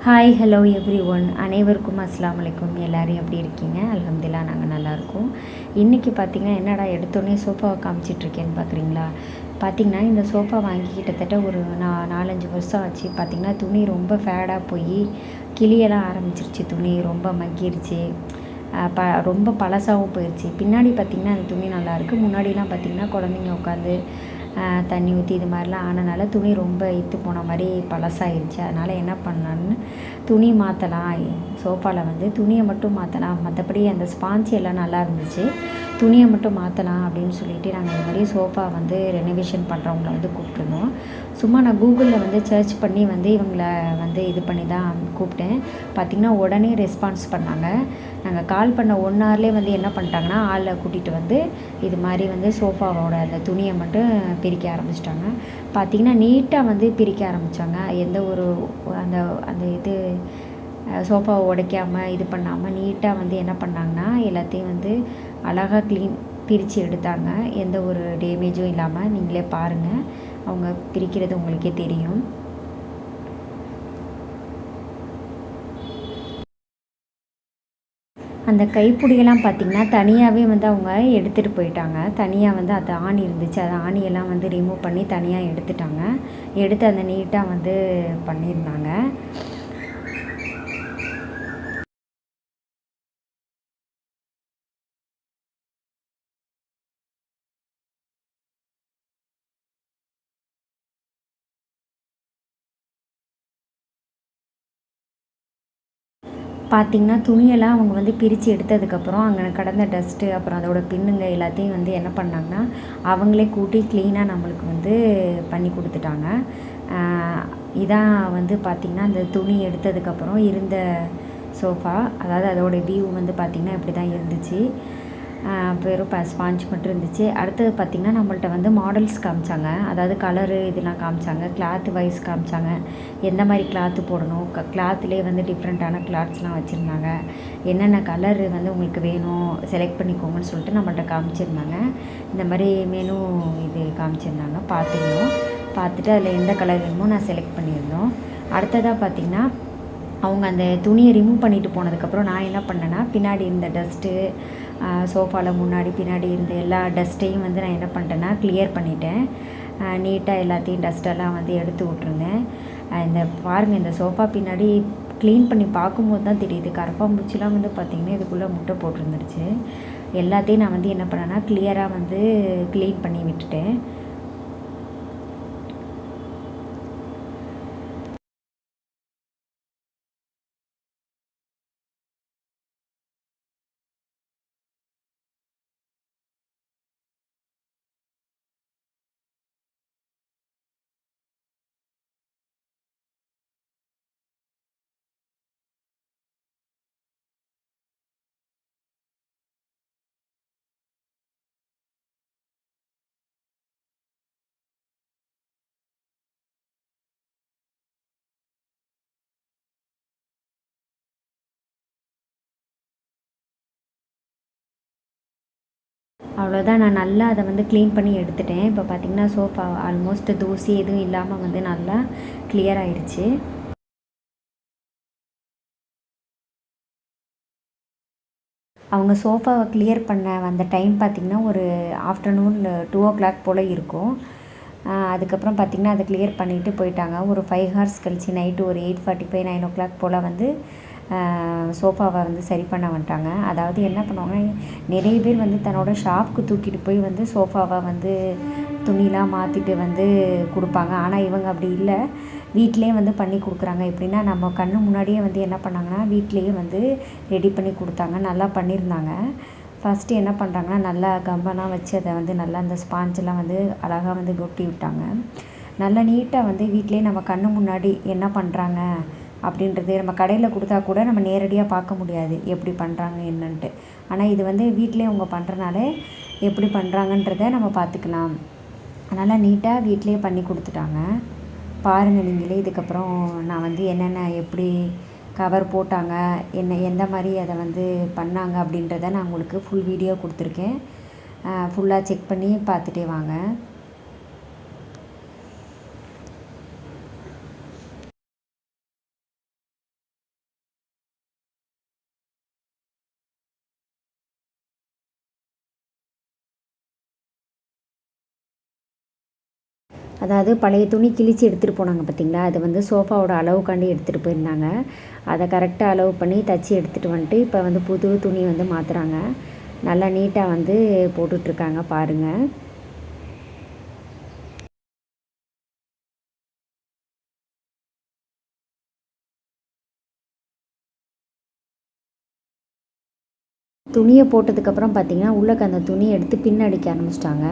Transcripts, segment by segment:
Hi hello every one அனைவருக்கும் அஸ்ஸலாமு அலைக்கும். எல்லோரும் எப்படி இருக்கீங்க? அல்ஹம்துலில்லாஹ் நாங்கள் நல்லாயிருக்கோம். இன்றைக்கி பார்த்திங்கன்னா என்னடா எடுத்தோடனே சோஃபாவை காமிச்சிட்ருக்கேன்னு பார்க்குறீங்களா? பார்த்திங்கன்னா இந்த சோஃபா வாங்கி கிட்டத்தட்ட ஒரு 4-5 வருஷம் ஆச்சு. பார்த்திங்கன்னா துணி ரொம்ப ஃபேடாக போய் கிளியெல்லாம் ஆரம்பிச்சிருச்சு. துணி ரொம்ப மக்கிருச்சு. ரொம்ப பழசாகவும் போயிடுச்சு. பின்னாடி பார்த்திங்கன்னா அந்த துணி நல்லாயிருக்கு. முன்னாடிலாம் பார்த்திங்கன்னா குழந்தைங்க உட்காந்து தண்ணி ஊற்றி இது மாதிரிலாம் ஆனனால துணி ரொம்ப இத்து போன மாதிரி பழசாயிருச்சு. அதனால் என்ன பண்ணலான்னு துணி மாற்றலாம், சோஃபாவில் வந்து துணியை மட்டும் மாற்றலாம், மற்றபடி அந்த ஸ்பான்ச் எல்லாம் நல்லா இருந்துச்சு, துணியை மட்டும் மாற்றலாம் அப்படின்னு சொல்லிட்டு நாங்கள் இது மாதிரி சோஃபா வந்து ரெனோவேஷன் பண்ணுறவங்கள வந்து கூப்பிட்ருந்தோம். சும்மா நான் கூகுளில் வந்து சர்ச் பண்ணி வந்து இவங்கள வந்து இது பண்ணி தான் கூப்பிட்டேன். பார்த்திங்கன்னா உடனே ரெஸ்பான்ஸ் பண்ணாங்க. நாங்கள் கால் பண்ண 1 ஹவர்லேயே வந்து என்ன பண்ணிட்டாங்கன்னா ஆளை கூட்டிகிட்டு வந்து இது மாதிரி வந்து சோஃபாவோட அந்த துணியை மட்டும் பிரிக்க ஆரம்பிச்சிட்டாங்க. பார்த்திங்கன்னா நீட்டாக வந்து பிரிக்க ஆரம்பித்தாங்க. எந்த ஒரு அந்த அந்த இது சோஃபாவை உடைக்காமல் இது பண்ணாமல் நீட்டாக வந்து என்ன பண்ணாங்கன்னா எல்லாத்தையும் வந்து அழகாக பிரித்து எடுத்தாங்க. எந்த ஒரு டேமேஜும் இல்லாமல். நீங்களே பாருங்கள், அவங்க பிரிக்கிறது உங்களுக்கே தெரியும். அந்த கைப்பிடியெல்லாம் பார்த்திங்கன்னா தனியாகவே வந்து அவங்க எடுத்துகிட்டு போயிட்டாங்க. தனியாக வந்து அது ஆணி இருந்துச்சு, அது ஆணியெல்லாம் வந்து ரிமூவ் பண்ணி தனியாக எடுத்துட்டாங்க. எடுத்து அந்த நீட்டாக வந்து பண்ணியிருந்தாங்க. பார்த்திங்கன்னா துணியெல்லாம் அவங்க வந்து பிரித்து எடுத்ததுக்கப்புறம் அங்கே கடந்த டஸ்ட்டு அப்புறம் அதோட பின்னுங்க எல்லாத்தையும் வந்து என்ன பண்ணாங்கன்னா அவங்களே கூட்டி க்ளீனாக நம்மளுக்கு வந்து பண்ணி கொடுத்துட்டாங்க. இதான் வந்து பார்த்திங்கன்னா அந்த துணி எடுத்ததுக்கப்புறம் இருந்த சோஃபா. அதாவது அதோடய வியூ வந்து பார்த்திங்கன்னா இப்படி தான் இருந்துச்சு. வெறும் ஸ்பாஞ்ச் மட்டும் இருந்துச்சு. அடுத்தது பார்த்திங்கன்னா நம்மள்ட்ட வந்து மாடல்ஸ் காமிச்சாங்க. அதாவது கலரு இதெல்லாம் காமிச்சாங்க, கிளாத்து வைஸ் காமிச்சாங்க, எந்த மாதிரி கிளாத்து போடணும், கிளாத்துலேயே வந்து டிஃப்ரெண்ட்டான கிளாத்ஸ்லாம் வச்சுருந்தாங்க. என்னென்ன கலரு வந்து உங்களுக்கு வேணும் செலக்ட் பண்ணிக்கோங்கன்னு சொல்லிட்டு நம்மள்ட்ட காமிச்சிருந்தாங்க. இந்த மாதிரி மெனு இது காமிச்சிருந்தாங்க. பார்த்துட்டு அதில் எந்த கலர் வேணுமோ நான் செலக்ட் பண்ணியிருந்தோம். அடுத்ததாக பார்த்திங்கன்னா அவங்க அந்த துணியை ரிமூவ் பண்ணிட்டு போனதுக்கப்புறம் நான் என்ன பண்ணேன்னா பின்னாடி இருந்த டஸ்ட்டு, சோஃபாவில் முன்னாடி பின்னாடி இருந்த எல்லா டஸ்ட்டையும் வந்து நான் என்ன பண்ணிட்டேன்னா கிளியர் பண்ணிட்டேன். நீட்டாக எல்லாத்தையும் டஸ்ட்டெல்லாம் வந்து எடுத்து விட்ருந்தேன். இந்த பாருங்கள், இந்த சோஃபா பின்னாடி க்ளீன் பண்ணி பார்க்கும்போது தான் தெரியுது, கரப்பாம்பூச்சிலாம் வந்து பார்த்திங்கன்னா இதுக்குள்ளே முட்டை போட்டிருந்துருச்சு. எல்லாத்தையும் நான் வந்து என்ன பண்ணேன்னா கிளியராக வந்து க்ளீன் பண்ணி விட்டுட்டேன். அவ்வளோதான், நான் நல்லா அதை வந்து க்ளீன் பண்ணி எடுத்துட்டேன். இப்போ பார்த்திங்கன்னா சோஃபா ஆல்மோஸ்ட் தூசி எதுவும் இல்லாமல் வந்து நல்லா கிளியர் ஆயிடுச்சு. அவங்க சோஃபாவை கிளியர் பண்ண வந்த டைம் பார்த்திங்கன்னா ஒரு ஆஃப்டர்நூன் 2 o'clock போல் இருக்கும். அதுக்கப்புறம் பார்த்திங்கன்னா அதை கிளியர் பண்ணிவிட்டு போயிட்டாங்க. ஒரு 5 hours கழிச்சு நைட்டு ஒரு 8:45 9 o'clock போல் வந்து சோஃபாவை வந்து சரி பண்ண வந்துட்டாங்க. அதாவது என்ன பண்ணுவாங்க, நிறைய பேர் வந்து தன்னோட ஷாப்புக்கு தூக்கிட்டு போய் வந்து சோஃபாவை வந்து துணிலாம் மாற்றிட்டு வந்து கொடுப்பாங்க. ஆனால் இவங்க அப்படி இல்லை, வீட்டிலே வந்து பண்ணி கொடுக்குறாங்க. எப்படின்னா நம்ம கண்ணு முன்னாடியே வந்து என்ன பண்ணாங்கன்னா வீட்டிலையே வந்து ரெடி பண்ணி கொடுத்தாங்க. நல்லா பண்ணியிருந்தாங்க. ஃபஸ்ட்டு என்ன பண்ணுறாங்கன்னா நல்லா கம்பெல்லாம் வச்சு அதை வந்து நல்லா அந்த ஸ்பாஞ்செல்லாம் வந்து அழகாக வந்து கொட்டி விட்டாங்க. நல்லா நீட்டாக வந்து வீட்டிலே நம்ம கண்ணு முன்னாடி என்ன பண்ணுறாங்க அப்படின்றது நம்ம கடையில் கொடுத்தா கூட நம்ம நேரடியாக பார்க்க முடியாது எப்படி பண்ணுறாங்க என்னன்ட்டு. ஆனால் இது வந்து வீட்டிலே அவங்க பண்ணுறனால எப்படி பண்ணுறாங்கன்றத நம்ம பார்த்துக்கலாம். அதனால் நீட்டாக வீட்டிலே பண்ணி கொடுத்துட்டாங்க. பாருங்கள் நீங்களே. இதுக்கப்புறம் நான் வந்து என்னென்ன எப்படி கவர் போட்டாங்க, எந்த மாதிரி அதை வந்து பண்ணாங்க அப்படின்றத நான் உங்களுக்கு ஃபுல் வீடியோ கொடுத்துருக்கேன். ஃபுல்லாக செக் பண்ணி பார்த்துட்டே வாங்க. அதாவது பழைய துணி கிழிச்சு எடுத்துகிட்டு போனாங்க பார்த்திங்களா, அது வந்து சோஃபாவோட அளவுக்காண்டி எடுத்துகிட்டு போயிருந்தாங்க. அதை கரெக்டாக அளவு பண்ணி தச்சு எடுத்துகிட்டு வந்துட்டு இப்போ வந்து புது துணி வந்து மாற்றுறாங்க. நல்லா நீட்டாக வந்து போட்டுட்ருக்காங்க பாருங்கள். துணியை போட்டதுக்கப்புறம் பார்த்திங்கன்னா உள்ளக்க அந்த துணியை எடுத்து பின் அடிக்க ஆரம்பிச்சிட்டாங்க.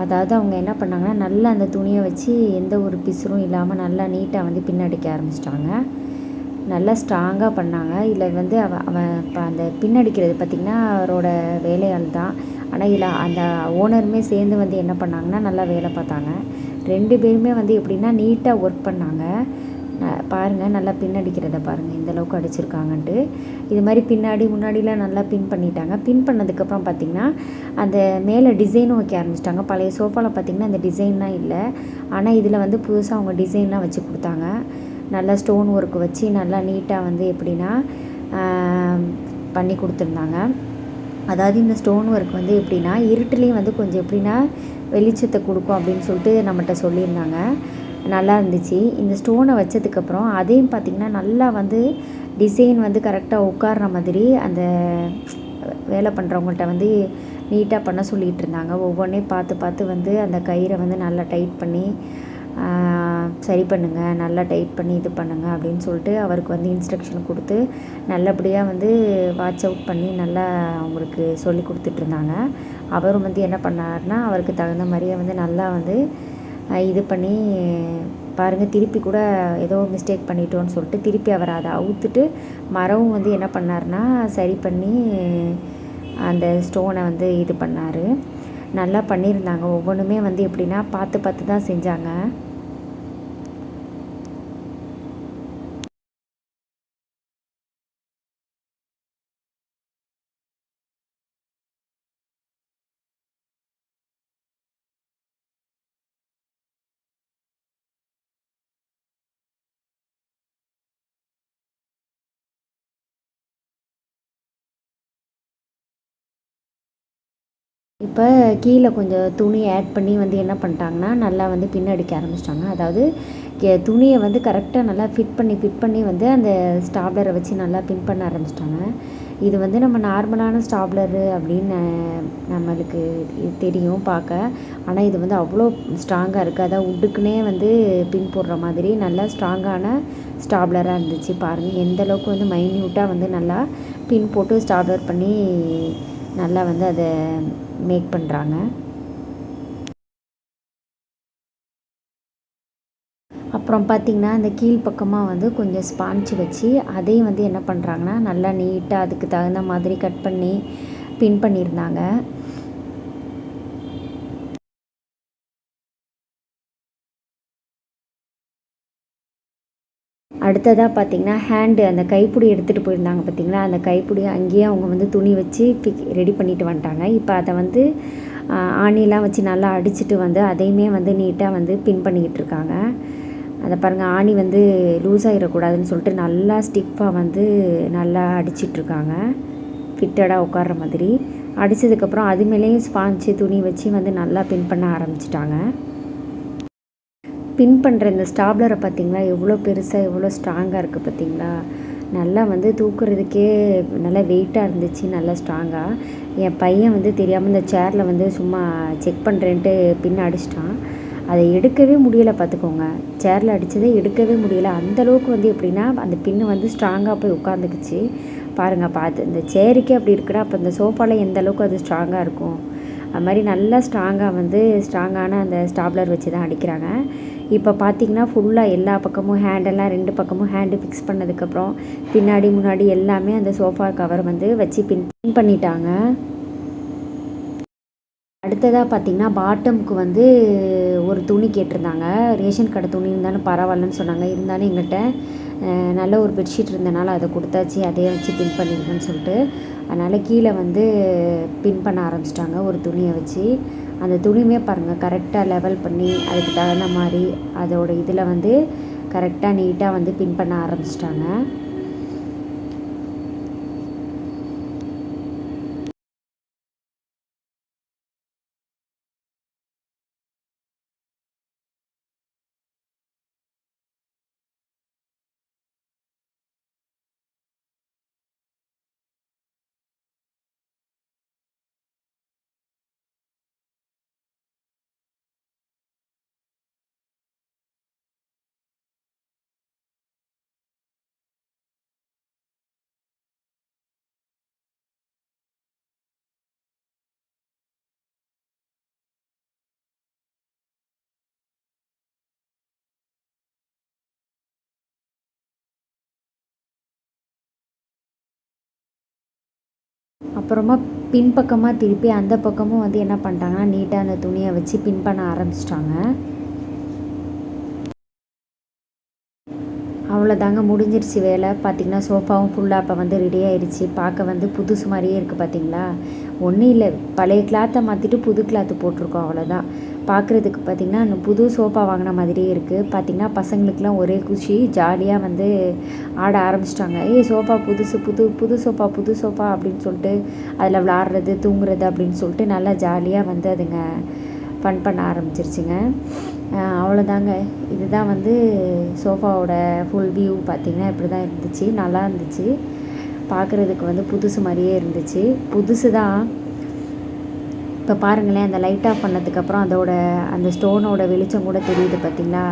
அதாவது அவங்க என்ன பண்ணாங்கன்னா, நல்லா அந்த துணியை வச்சு எந்த ஒரு பிசுறும் இல்லாமல் நல்லா நீட்டாக வந்து பின் அடிக்க ஆரம்பிச்சிட்டாங்க. நல்லா ஸ்ட்ராங்காக பண்ணாங்க. இதில் வந்து அவன் இப்போ அந்த பின் அடிக்கிறது பார்த்திங்கன்னா அவரோட வேலையாள் தான். ஆனால் இதில் அந்த ஓனருமே சேர்ந்து வந்து என்ன பண்ணாங்கன்னா நல்லா வேலை பார்த்தாங்க. 2 பேருமே வந்து எப்படின்னா நீட்டாக ஒர்க் பண்ணாங்க. பாருங்கள், நல்லா பின் அடிக்கிறத பாருங்கள் எந்தளவுக்கு அடிச்சிருக்காங்கன்ட்டு. இது மாதிரி பின்னாடி முன்னாடிலாம் நல்லா பின் பண்ணிட்டாங்க. பின் பண்ணதுக்கப்புறம் பார்த்திங்கன்னா அந்த மேலே டிசைனும் வைக்க ஆரம்பிச்சிட்டாங்க. பழைய சோஃபாவில் பார்த்திங்கன்னா அந்த டிசைன்லாம் இல்லை. ஆனால் இதில் வந்து புதுசாக அவங்க டிசைன்லாம் வச்சு கொடுத்தாங்க. நல்லா ஸ்டோன் ஒர்க் வச்சு நல்லா நீட்டாக வந்து எப்படின்னா பண்ணி கொடுத்துருந்தாங்க. அதாவது இந்த ஸ்டோன் ஒர்க் வந்து எப்படின்னா இருட்டுலேயும் வந்து கொஞ்சம் எப்படின்னா வெளிச்சத்தை கொடுக்கும் அப்படின்னு சொல்லிட்டு நம்மகிட்ட சொல்லியிருந்தாங்க. நல்லா இருந்துச்சு. இந்த ஸ்டோனை வச்சதுக்கப்புறம் அதையும் பார்த்திங்கன்னா நல்லா வந்து டிசைன் வந்து கரெக்டாக உட்கார்ற மாதிரி அந்த வேலை பண்ணுறவங்கள்ட்ட வந்து நீட்டாக பண்ண சொல்லிகிட்டு இருந்தாங்க. ஒவ்வொன்றையும் பார்த்து பார்த்து வந்து அந்த கயிறை வந்து நல்லா டைட் பண்ணி சரி பண்ணுங்கள், நல்லா டைட் பண்ணி இது பண்ணுங்கள் அப்படின்னு சொல்லிட்டு அவருக்கு வந்து இன்ஸ்ட்ரக்ஷன் கொடுத்து நல்லபடியாக வந்து வாட்ச் அவுட் பண்ணி நல்லா அவங்களுக்கு சொல்லி கொடுத்துட்ருந்தாங்க. அவரும் வந்து என்ன பண்ணார்னா அவருக்கு தகுந்த மாதிரியே வந்து நல்லா வந்து இது பண்ணி பாருங்கள், திருப்பி கூட ஏதோ மிஸ்டேக் பண்ணிட்டோன்னு சொல்லிட்டு திருப்பி அவர் அதை அவுத்துட்டு மரமும் வந்து என்ன பண்ணார்னா சரி பண்ணி அந்த ஸ்டோனை வந்து இது பண்ணார். நல்லா பண்ணியிருந்தாங்க. ஒவ்வொன்றுமே வந்து எப்படின்னா பார்த்து பார்த்து தான் செஞ்சாங்க. இப்போ கீழே கொஞ்சம் துணி ஆட் பண்ணி வந்து என்ன பண்ணிட்டாங்கன்னா நல்லா வந்து பின் அடிக்க ஆரம்பிச்சிட்டாங்க. அதாவது துணியை வந்து கரெக்டாக நல்லா ஃபிட் பண்ணி வந்து அந்த ஸ்டாப்லரை வச்சு நல்லா பின் பண்ண ஆரம்பிச்சிட்டாங்க. இது வந்து நம்ம நார்மலான ஸ்டாப்லரு அப்படின்னு நம்மளுக்கு தெரியும் பார்க்க. ஆனால் இது வந்து அவ்வளோ ஸ்ட்ராங்காக இருக்குது. அதாவது உட்டுக்குன்னே வந்து பின் போடுற மாதிரி நல்லா ஸ்ட்ராங்கான ஸ்டாப்லராக இருந்துச்சு. பாருங்கள் எந்தளவுக்கு வந்து மைன்யூட்டாக வந்து நல்லா பின் போட்டு ஸ்டாப்லர் பண்ணி நல்லா வந்து அதை மேக் பண்ணுறாங்க. அப்புறம் பார்த்திங்கன்னா அந்த கீழ்ப்பக்கமாக வந்து கொஞ்சம் ஸ்பான்ச் வச்சு அதையும் வந்து என்ன பண்ணுறாங்கன்னா நல்லா நீட்டாக அதுக்கு தகுந்த மாதிரி கட் பண்ணி பின் பண்ணியிருந்தாங்க. அடுத்ததாக பார்த்திங்கன்னா ஹேண்டு அந்த கைப்பிடி எடுத்துகிட்டு போயிருந்தாங்க பார்த்திங்களா, அந்த கைப்பிடி அங்கேயே அவங்க வந்து துணி வச்சு ரெடி பண்ணிட்டு வந்துட்டாங்க. இப்போ அதை வந்து ஆணிலாம் வச்சு நல்லா அடிச்சுட்டு வந்து அதையுமே வந்து நீட்டாக வந்து பின் பண்ணிக்கிட்டு இருக்காங்க. அதை பாருங்கள், ஆணி வந்து லூஸ் ஆகிடக்கூடாதுன்னு சொல்லிட்டு நல்லா ஸ்டிஃபாக வந்து நல்லா அடிச்சிட்ருக்காங்க, ஃபிட்டடாக உட்கார்ற மாதிரி. அடித்ததுக்கப்புறம் அது மேலேயும் ஸ்பாஞ்சு துணி வச்சு வந்து நல்லா பின் பண்ண ஆரம்பிச்சிட்டாங்க. பின் பண்ணுற இந்த ஸ்டாப்லரை பார்த்திங்களா எவ்வளோ பெருசாக எவ்வளோ ஸ்ட்ராங்காக இருக்குது பார்த்திங்களா. நல்லா வந்து தூக்குறதுக்கே நல்லா வெயிட்டாக இருந்துச்சு, நல்லா ஸ்ட்ராங்காக. என் பையன் வந்து தெரியாமல் இந்த சேரில் வந்து சும்மா செக் பண்ணுறேன்ட்டு பின் அடிச்சிட்டான். அதை எடுக்கவே முடியலை பார்த்துக்கோங்க. சேரில் அடித்ததை எடுக்கவே முடியலை. அந்தளவுக்கு வந்து எப்படின்னா அந்த பின்னு வந்து ஸ்ட்ராங்காக போய் உட்காந்துக்குச்சு. பாருங்கள், பார்த்து இந்த சேருக்கே அப்படி இருக்குன்னா அப்போ இந்த சோஃபாவில் எந்த அளவுக்கு அது ஸ்ட்ராங்காக இருக்கும். அது மாதிரி நல்லா ஸ்ட்ராங்காக வந்து ஸ்ட்ராங்கான அந்த ஸ்டாப்லர் வச்சு தான் அடிக்கிறாங்க. இப்போ பார்த்திங்கன்னா ஃபுல்லாக எல்லா பக்கமும் ஹேண்டெல்லாம் 2 பக்கமும் ஹேண்டு ஃபிக்ஸ் பண்ணதுக்கப்புறம் பின்னாடி முன்னாடி எல்லாமே அந்த சோஃபா கவர் வந்து வச்சு பின் பண்ணிட்டாங்க. அடுத்ததாக பார்த்திங்கன்னா பாட்டமுக்கு வந்து ஒரு துணி கேட்டிருந்தாங்க. ரேஷன் கடை துணி இருந்தாலும் பரவாயில்லன்னு சொன்னாங்க. இருந்தாலும் எங்கள்கிட்ட நல்ல ஒரு பெட்ஷீட் இருந்தனால அதை கொடுத்தாச்சு, அதையே வச்சு பின் பண்ணிடுங்கன்னு சொல்லிட்டு. அதனால் கீழே வந்து பின் பண்ண ஆரம்பிச்சிட்டாங்க ஒரு துணியை வச்சு. அந்த துணியுமே பாருங்கள் கரெக்டாக லெவல் பண்ணி அதுக்கு தகுந்த மாதிரி அதோட இதில் வந்து கரெக்டாக நீட்டாக வந்து பின் பண்ண ஆரம்பிச்சிட்டாங்க. அப்புறமா பின்பக்கமாக திருப்பி அந்த பக்கமும் வந்து என்ன பண்ணிட்டாங்கன்னா நீட்டாக அந்த துணியை வச்சு பின் பண்ண ஆரம்பிச்சிட்டாங்க. அவ்வளோதாங்க, முடிஞ்சிருச்சு வேலை. பார்த்திங்கன்னா சோஃபாவும் ஃபுல்லாக அப்போ வந்து ரெடி ஆயிடுச்சு. பார்க்க வந்து புதுசு மாதிரியே இருக்குது பார்த்திங்களா. ஒன்றும் இல்லை, பழைய கிளாத்தை மாற்றிட்டு புது கிளாத்து போட்டிருக்கோம், அவ்வளோதான். பார்க்குறதுக்கு பார்த்திங்கன்னா புது சோஃபா வாங்கின மாதிரியே இருக்குது. பார்த்திங்கன்னா பசங்களுக்கெலாம் ஒரே குஷி, ஜாலியாக வந்து ஆட ஆரம்பிச்சிட்டாங்க. சோஃபா புதுசு, புது சோஃபா, புது சோஃபா அப்படின்னு சொல்லிட்டு அதில் விளாட்றது, தூங்குறது அப்படின்னு சொல்லிட்டு நல்லா ஜாலியாக வந்து அதுங்க ஃபன் பண்ண ஆரம்பிச்சிருச்சுங்க. அவ்வளோதாங்க, இதுதான் வந்து சோஃபாவோட ஃபுல் வியூ. பார்த்திங்கன்னா இப்படி தான் இருந்துச்சு, நல்லா இருந்துச்சு. பார்க்குறதுக்கு வந்து புதுசு மாதிரியே இருந்துச்சு. புதுசு தான். இப்போ பாருங்களேன், அந்த லைட் ஆஃப் பண்ணதுக்கப்புறம் அந்த ஸ்டோனோட வெளிச்சம் கூட தெரியுது பார்த்திங்களா.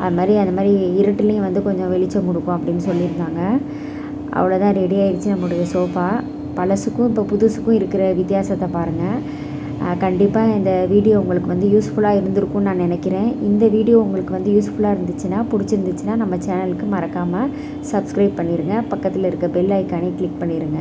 அந்த மாதிரி இருட்டுலேயும் வந்து கொஞ்சம் வெளிச்சம் கொடுக்கும் அப்படின்னு சொல்லியிருந்தாங்க. அவ்வளோதான், ரெடி ஆகிடுச்சு நம்மளுடைய சோஃபா. பழசுக்கும் இப்போ புதுசுக்கும் இருக்கிற வித்தியாசத்தை பாருங்கள். கண்டிப்பாக இந்த வீடியோ உங்களுக்கு வந்து யூஸ்ஃபுல்லாக இருந்திருக்கும்னு நான் நினைக்கிறேன். இந்த வீடியோ உங்களுக்கு வந்து யூஸ்ஃபுல்லாக இருந்துச்சுன்னா, பிடிச்சிருந்துச்சுன்னா நம்ம சேனலுக்கு மறக்காமல் சப்ஸ்கிரைப் பண்ணிடுங்க. பக்கத்தில் இருக்க பெல் ஐக்கானே கிளிக் பண்ணிடுங்க.